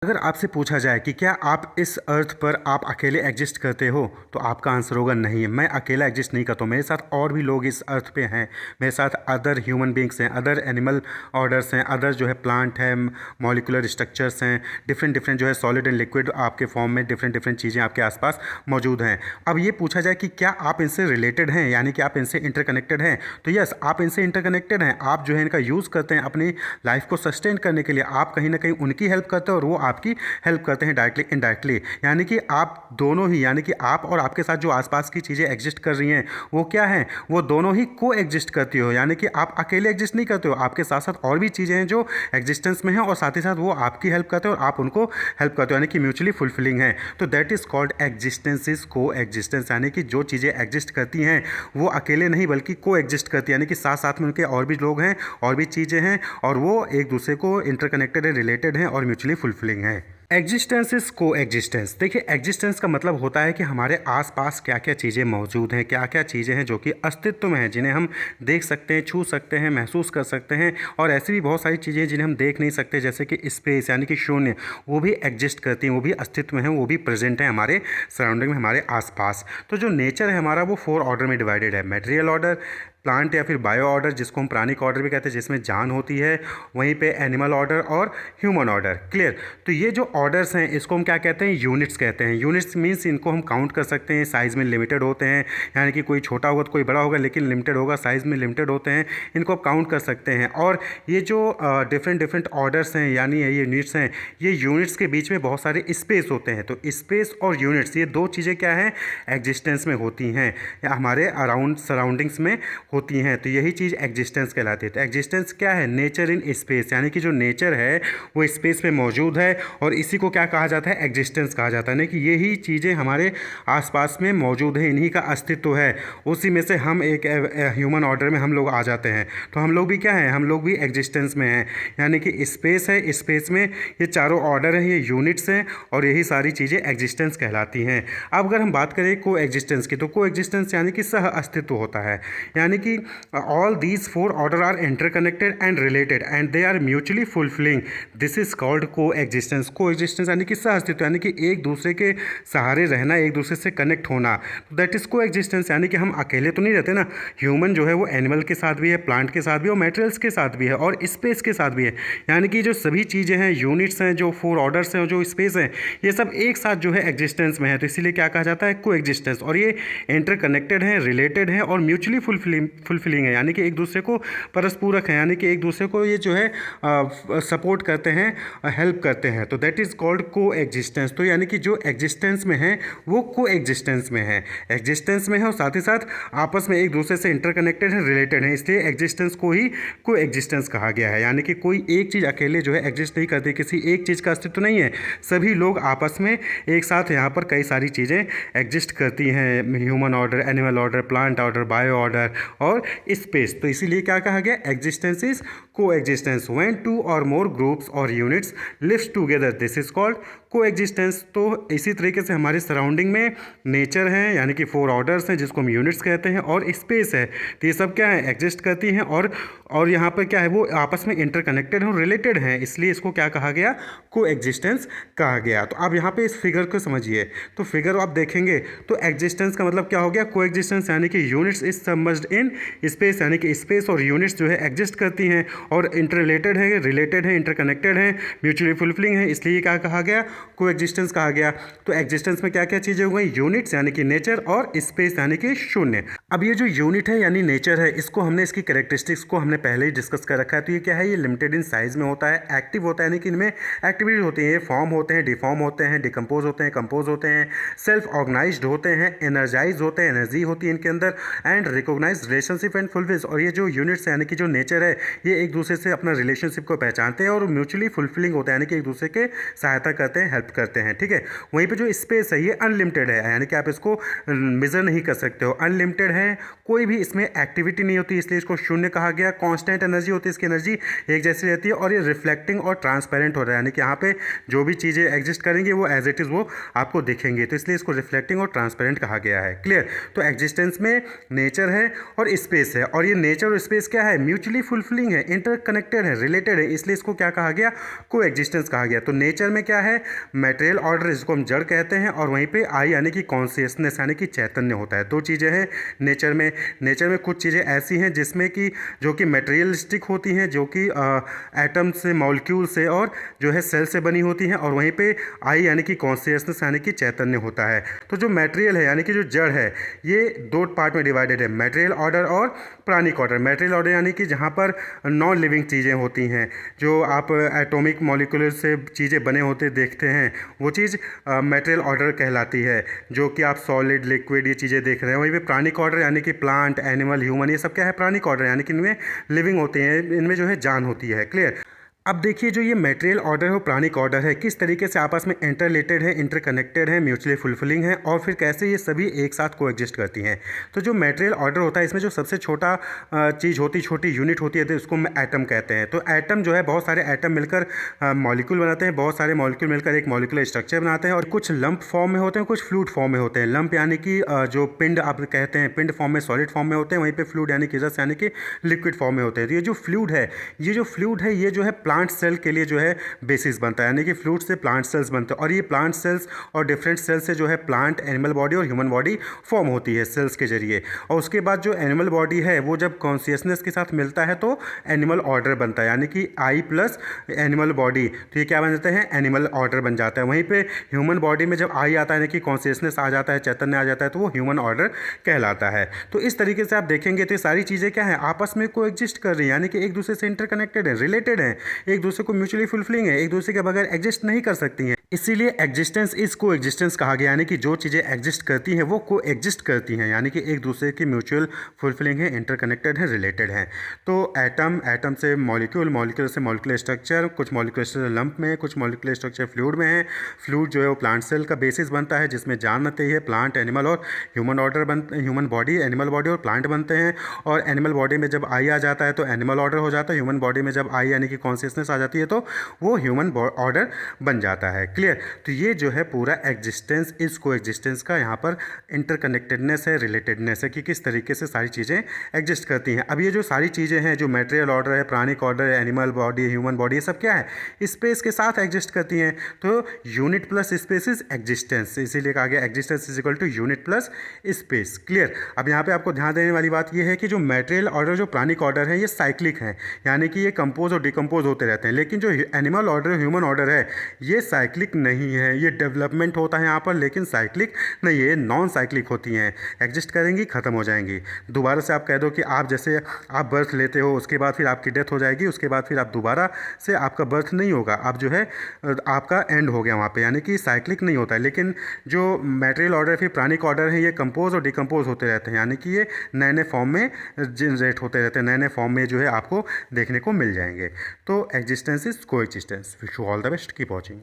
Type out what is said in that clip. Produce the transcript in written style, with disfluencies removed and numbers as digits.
अगर आपसे पूछा जाए कि क्या आप इस अर्थ पर आप अकेले एग्जिस्ट करते हो, तो आपका आंसर होगा नहीं, मैं अकेला एग्जिस्ट नहीं करता हूँ। मेरे साथ और भी लोग इस अर्थ पे हैं। मेरे साथ अदर ह्यूमन बींग्स हैं, अदर एनिमल ऑर्डर्स हैं, अदर जो है प्लांट हैं, मॉलिकुलर स्ट्रक्चर्स हैं, डिफरेंट डिफरेंट जो है सॉलिड एंड लिक्विड आपके फॉर्म में डिफरेंट डिफरेंट चीज़ें आपके आसपास मौजूद हैं। अब ये पूछा जाए कि क्या आप इनसे रिलेटेड हैं, यानी कि आप इनसे इंटरकनेक्टेड हैं, तो यस, आप इनसे इंटरकनेक्टेड हैं। आप जो है इनका यूज़ करते हैं अपनी लाइफ को सस्टेन करने के लिए। आप कहीं ना कहीं उनकी हेल्प करते हो और वो आपकी हेल्प करते हैं डायरेक्टली इनडायरेक्टली। यानी कि आप दोनों ही, यानी कि आप और आपके साथ जो आसपास की चीज़ें एग्जिस्ट कर रही हैं वो क्या हैं, वो दोनों ही को एग्जिस्ट करती हो। यानी कि आप अकेले एग्जिस्ट नहीं करते हो, आपके साथ साथ और भी चीज़ें हैं जो एग्जिस्टेंस में हैं और साथ ही साथ वो आपकी हेल्प करते हो और आप उनको हेल्प करते हो, यानी कि म्यूचुअली फुलफिलिंग है। तो that is called existence is को एग्जिस्टेंस, यानी कि जो चीज़ें एग्जिस्ट करती हैं वो अकेले नहीं बल्कि को एग्जिस्ट करती है, यानी कि साथ साथ में उनके और भी लोग हैं और भी चीज़ें हैं और वो एक दूसरे को इंटरकनेक्टेड है, रिलेटेड हैं और म्यूचुअली फुलफिलिंग है। एग्जिस्टेंस इज को एग्जिस्टेंस। देखिए, एग्जिस्टेंस का मतलब होता है कि हमारे आसपास क्या क्या चीज़ें मौजूद हैं, क्या क्या चीज़ें हैं जो कि अस्तित्व में हैं, जिन्हें हम देख सकते हैं, छू सकते हैं, महसूस कर सकते हैं। और ऐसी भी बहुत सारी चीज़ें जिन्हें हम देख नहीं सकते, जैसे कि स्पेस यानी कि शून्य, वो भी एग्जिस्ट करती हैं, वो भी अस्तित्व में हैं, वो भी प्रेजेंट हैं हमारे सराउंडिंग में, हमारे आसपास। तो जो नेचर है हमारा वो 4 ऑर्डर में डिवाइडेड है। मटेरियल ऑर्डर, प्लांट या फिर बायो ऑर्डर जिसको हम प्राणिक ऑर्डर भी कहते हैं, जिसमें जान होती है, वहीं पे एनिमल ऑर्डर और ह्यूमन ऑर्डर। क्लियर? तो ये जो ऑर्डर्स हैं इसको हम क्या कहते हैं, यूनिट्स कहते हैं। यूनिट्स मीन्स इनको हम काउंट कर सकते हैं, साइज़ में लिमिटेड होते हैं, यानी कि कोई छोटा होगा तो कोई बड़ा होगा, लेकिन लिमिटेड होगा, साइज़ में लिमिटेड होते हैं, इनको आप काउंट कर सकते हैं। और ये जो डिफरेंट डिफरेंट ऑर्डर्स हैं, यानी ये यूनिट्स हैं, ये यूनिट्स के बीच में बहुत सारे स्पेस होते हैं। तो स्पेस और यूनिट्स, ये दो चीज़ें क्या हैं, एग्जिस्टेंस में होती हैं या हमारे अराउंड सराउंडिंग्स में होती हैं। तो यही चीज़ एग्जिस्टेंस कहलाती है। तो एग्जिस्टेंस क्या है, नेचर इन स्पेस, यानी कि जो नेचर है वो स्पेस में मौजूद है और इसी को क्या कहा जाता है, एग्जिस्टेंस कहा जाता है। यानी कि यही चीज़ें हमारे आसपास में मौजूद है, इन्हीं का अस्तित्व है। उसी में से हम एक ह्यूमन ऑर्डर में हम लोग आ जाते हैं। तो हम लोग भी क्या हैं, हम लोग भी एग्जिस्टेंस में हैं, यानी कि स्पेस है, स्पेस में ये चारों ऑर्डर हैं, ये यूनिट्स हैं और यही सारी चीज़ें एग्जिस्टेंस कहलाती हैं। अब अगर हम बात करें को एग्जिस्टेंस की, तो को एग्जिस्टेंस यानी कि सह अस्तित्व होता है। यानी कि all these 4 order are interconnected and related and they are mutually fulfilling. This is called coexistence. coexistence यानी कि सह अस्तित्व, यानी कि एक दूसरे के सहारे रहना, एक दूसरे से कनेक्ट होना। दैट इज coexistence, यानी कि हम अकेले तो नहीं रहते ना। ह्यूमन जो है वो एनिमल के साथ भी है, प्लांट के साथ भी है और मेटेरियल्स के साथ भी है और स्पेस के साथ भी है। यानी कि जो सभी चीज़ें हैं, यूनिट्स हैं, जो 4 ऑर्डर्स हैं और जो स्पेस हैं, ये सब एक साथ जो है एग्जिस्टेंस में है। तो इसीलिए क्या कहा जाता है, कोएग्जिस्टेंस। और ये इंटरकनेक्टेड हैं, रिलेटेड हैं और म्यूचुअली फुलफिलिंग है, यानी कि एक दूसरे को परस्पूरक है, यानी कि एक दूसरे को ये जो है सपोर्ट करते हैं, हेल्प करते हैं। तो that is called coexistence. तो यानी कि जो एग्जिस्टेंस में है वो को एग्जिस्टेंस में है, एग्जिस्टेंस में है और साथ ही साथ आपस में एक दूसरे से इंटरकनेक्टेड है, रिलेटेड है। इसलिए एग्जिस्टेंस को ही को एग्जिस्टेंस कहा गया है। यानी कि कोई एक चीज़ अकेले जो है एग्जिस्ट नहीं करती, किसी एक चीज़ का अस्तित्व नहीं है, सभी लोग आपस में एक साथ यहाँ पर कई सारी चीज़ें एग्जिस्ट करती हैं। Human order, animal order, plant order, bio order और स्पेस। तो इसीलिए क्या कहा गया, existence is coexistence. When 2 or more groups और units lives together, this is called coexistence. तो इसी तरीके से हमारी सराउंडिंग में नेचर है, यानी कि 4 ऑर्डर्स हैं जिसको हम यूनिट्स कहते हैं, और स्पेस है। तो ये सब क्या है, एग्जिस्ट करती हैं और यहाँ पर क्या है, वो आपस में इंटरकनेक्टेड और रिलेटेड हैं। इसलिए इसको क्या कहा गया, को एग्जिस्टेंस कहा गया। तो आप यहाँ पे इस फिगर को समझिए। तो फिगर आप देखेंगे तो एग्जिस्टेंस का मतलब क्या हो गया, को एग्जिस्टेंस, यानी कि units is submerged in space, यानी कि स्पेस और यूनिट्स जो है एग्जिस्ट करती हैं और इंटररिलेटेड है, रिलेटेड है, इंटरकनेक्टेड है, म्यूचुअली फुलफिलिंग है। इसलिए क्या कहा गया, को एग्जिस्टेंस कहा गया। तो एग्जिस्टेंस में क्या क्या चीज़ें हो गई, यूनिट्स यानी कि नेचर और स्पेस यानी कि शून्य। अब ये जो यूनिट है यानी नेचर है, इसको हमने, इसकी कैरेक्टरिस्टिक्स को हमने पहले ही डिस्कस कर रखा है। तो ये क्या है, ये लिमिटेड इन साइज में होता है, एक्टिव होता है, यानी कि इनमें एक्टिविटीज होती है, ये फॉर्म होते हैं, डिफॉर्म होते हैं, डिकम्पोज होते हैं, कंपोज होते हैं, सेल्फ ऑर्गेनाइज्ड होते हैं, एनर्जाइज होते हैं, एनर्जी होती है इनके अंदर, and recognize relationship and fulfills. और ये जो यूनिट्स यानी कि जो नेचर है, ये एक दूसरे से अपना रिलेशनशिप को पहचानते हैं और म्यूचुअली फुलफिलिंग होता है, यानी कि एक दूसरे के सहायता करते हैं, हेल्प करते हैं। ठीक है, वहीं पे जो स्पेस है ये अनलिमिटेड है, यानी कि आप इसको मेजर नहीं कर सकते हो, अनलिमिटेड है, है, कोई भी इसमें एक्टिविटी नहीं होती, इसलिए इसको शून्य कहा गया। कांस्टेंट एनर्जी होती है, इसकी एनर्जी एक जैसी रहती है, और ये रिफ्लेक्टिंग और ट्रांसपेरेंट हो रहा है, यानी कि यहाँ पे जो भी चीज़ें एग्जिस्ट करेंगी वो एज इट इज़ वो आपको दिखेंगे, तो इसलिए इसको रिफ्लेक्टिंग और ट्रांसपेरेंट कहा गया है। क्लियर? तो एग्जिस्टेंस में नेचर है और स्पेस है, और ये नेचर और स्पेस क्या है? म्यूचुअली फुलफिलिंग है, इंटरकनेक्टेड है, रिलेटेड है, इसलिए इसको क्या कहा गया? को एग्जिस्टेंस कहा गया। तो नेचर में क्या है? मटेरियल ऑर्डर, जिसको हम जड़ कहते हैं, और वहीं पे आई यानी कि कॉन्शियसनेस यानी कि चैतन्य होता है। दो चीज़ें हैं नेचर में। नेचर में कुछ चीज़ें ऐसी हैं जिसमें कि जो कि मटेरियलिस्टिक होती हैं, जो कि एटम से, मॉलिक्यूल से और जो है सेल से बनी होती हैं, और वहीं पे आई यानी कि कॉन्शियसनेस यानी कि चैतन्य होता है। तो जो मटेरियल है यानी कि जो जड़ है, ये दो पार्ट में डिवाइडेड है, मटेरियल ऑर्डर और प्राणिक ऑर्डर। मटेरियल ऑर्डर यानी कि जहाँ पर नॉन लिविंग चीज़ें होती हैं, जो आप एटॉमिक मॉलिक्यूल से चीज़ें बने होते देखते हैं, वो चीज़ मटेरियल ऑर्डर कहलाती है, जो कि आप सॉलिड, लिक्विड ये चीज़ें देख रहे हैं। वहीं पे प्राणिक ऑर्डर यानी कि प्लांट, एनिमल, ह्यूमन, ये सब क्या है? प्राणिक ऑर्डर, यानी कि इनमें लिविंग होते हैं, इनमें जो है जान होती है। क्लियर? अब देखिए, जो ये मटेरियल ऑर्डर है, प्राणिक ऑर्डर है, किस तरीके से आपस में इंटरलेटेड है, इंटरकनेक्टेड है, म्यूचुअली फुलफिलिंग है, और फिर कैसे ये सभी एक साथ कोएग्जिस्ट करती हैं। तो जो मटेरियल ऑर्डर होता है, इसमें जो सबसे छोटा चीज़ होती, छोटी यूनिट होती है, तो इसको हम एटम कहते हैं। तो एटम जो है, बहुत सारे एटम मिलकर मॉलिक्यूल बनाते हैं, बहुत सारे मॉलिक्यूल मिलकर एक मॉलिक्यूलर स्ट्रक्चर बनाते हैं, और कुछ लंप फॉर्म में होते हैं, कुछ फ्लूइड फॉर्म में होते हैं। लंप यानी कि जो पिंड आप कहते हैं, पिंड फॉर्म में, सॉलिड फॉर्म में होते हैं, वहीं पे फ्लूइड यानी कि रस यानी कि लिक्विड फॉर्म में होते हैं। तो ये जो फ्लूइड है, ये जो है प्लांट सेल के लिए जो है बेसिस बनता है, यानी कि फ्लूइड से प्लांट सेल्स बनते हैं, और ये प्लांट सेल्स और डिफरेंट सेल्स से जो है प्लांट, एनिमल बॉडी और ह्यूमन बॉडी फॉर्म होती है सेल्स के जरिए। और उसके बाद जो एनिमल बॉडी है, वो जब कॉन्शियसनेस के साथ मिलता है तो एनिमल ऑर्डर बनता है, यानी कि आई प्लस एनिमल बॉडी, तो ये क्या बन जाते हैं? एनिमल ऑर्डर बन जाता है। वहीं पे ह्यूमन बॉडी में जब आई आता है, यानी कि कॉन्शियसनेस आ जाता है, चैतन्य आ जाता है, तो वो ह्यूमन ऑर्डर कहलाता है। तो इस तरीके से आप देखेंगे तो ये सारी चीज़ें क्या है? आपस में को एग्जिस्ट कर रही है, यानी कि एक दूसरे से इंटरकनेक्टेड है, रिलेटेड है, एक दूसरे को म्यूचुअली फुलफिलिंग है, एक दूसरे के बगैर एग्जिस्ट नहीं कर सकती हैं। इसीलिए एग्जिस्टेंस इज को एग्जिस्टेंस कहा गया, यानी कि जो चीज़ें एग्जिस्ट करती हैं वो को एग्जिस्ट करती हैं, यानी कि एक दूसरे की म्यूचुअल फुलफिलिंग है, इंटरकनेक्टेड है, रिलेटेड है। तो एटम से मॉलिक्यूल, मॉलिक्यूल से मॉलिक्यूलर स्ट्रक्चर, कुछ मॉलिक्यूलर स्ट्रक्चर लंप में, कुछ मॉलिक्यूलर स्ट्रक्चर फ्लूइड में है। फ्लूइड जो है वो प्लांट सेल का बेसिस बनता है, जिसमें जान बनती है, प्लांट, एनिमल और human order human body, animal body और प्लांट बनते हैं। और एनिमल बॉडी में जब आई आ जाता है तो एनिमल ऑर्डर हो जाता है, ह्यूमन बॉडी में जब आई यानी कि कॉन्शियसनेस आ जाती है तो वो ह्यूमन ऑर्डर बन जाता है। क्लियर? तो ये जो है पूरा एग्जिस्टेंस इज को एग्जिस्टेंस का यहाँ पर इंटरकनेक्टेडनेस है, रिलेटेडनेस है, कि किस तरीके से सारी चीज़ें एग्जिस्ट करती हैं। अब ये जो सारी चीज़ें हैं, जो मटेरियल ऑर्डर है, प्राणिक ऑर्डर है, एनिमल बॉडी, ह्यूमन बॉडी, ये सब क्या है? स्पेस के साथ एग्जिस्ट करती हैं। तो unit plus space is existence, इसीलिए कहा गया existence is equal to unit plus space. Clear? अब यहाँ पे आपको ध्यान देने वाली बात ये है कि जो मटेरियल ऑर्डर, जो प्राणिक ऑर्डर है, ये साइक्लिक है, यानी कि ये कंपोज और डिकम्पोज होते रहते हैं। लेकिन जो एनिमल ऑर्डर, ह्यूमन ऑर्डर है, ये साइक्लिक नहीं है, ये डेवलपमेंट होता है यहाँ पर, लेकिन साइक्लिक नहीं है, नॉन साइक्लिक होती हैं, एग्जिस्ट करेंगी, ख़त्म हो जाएंगी। दोबारा से आप कह दो कि आप जैसे आप बर्थ लेते हो, उसके बाद फिर आपकी डेथ हो जाएगी, उसके बाद फिर आप दोबारा से आपका बर्थ नहीं होगा, आप जो है आपका एंड हो गया वहाँ पे, यानी कि साइक्लिक नहीं होता है। लेकिन जो मटेरियल ऑर्डर फिर प्राणिक ऑर्डर है, ये कंपोज और डिकम्पोज होते रहते हैं, यानी कि ये नए नए फॉर्म में जनरेट होते रहते हैं, नए नए फॉर्म में जो है आपको देखने को मिल जाएंगे। तो एग्जिस्टेंस इज को existence. Wish you all the best, keep watching.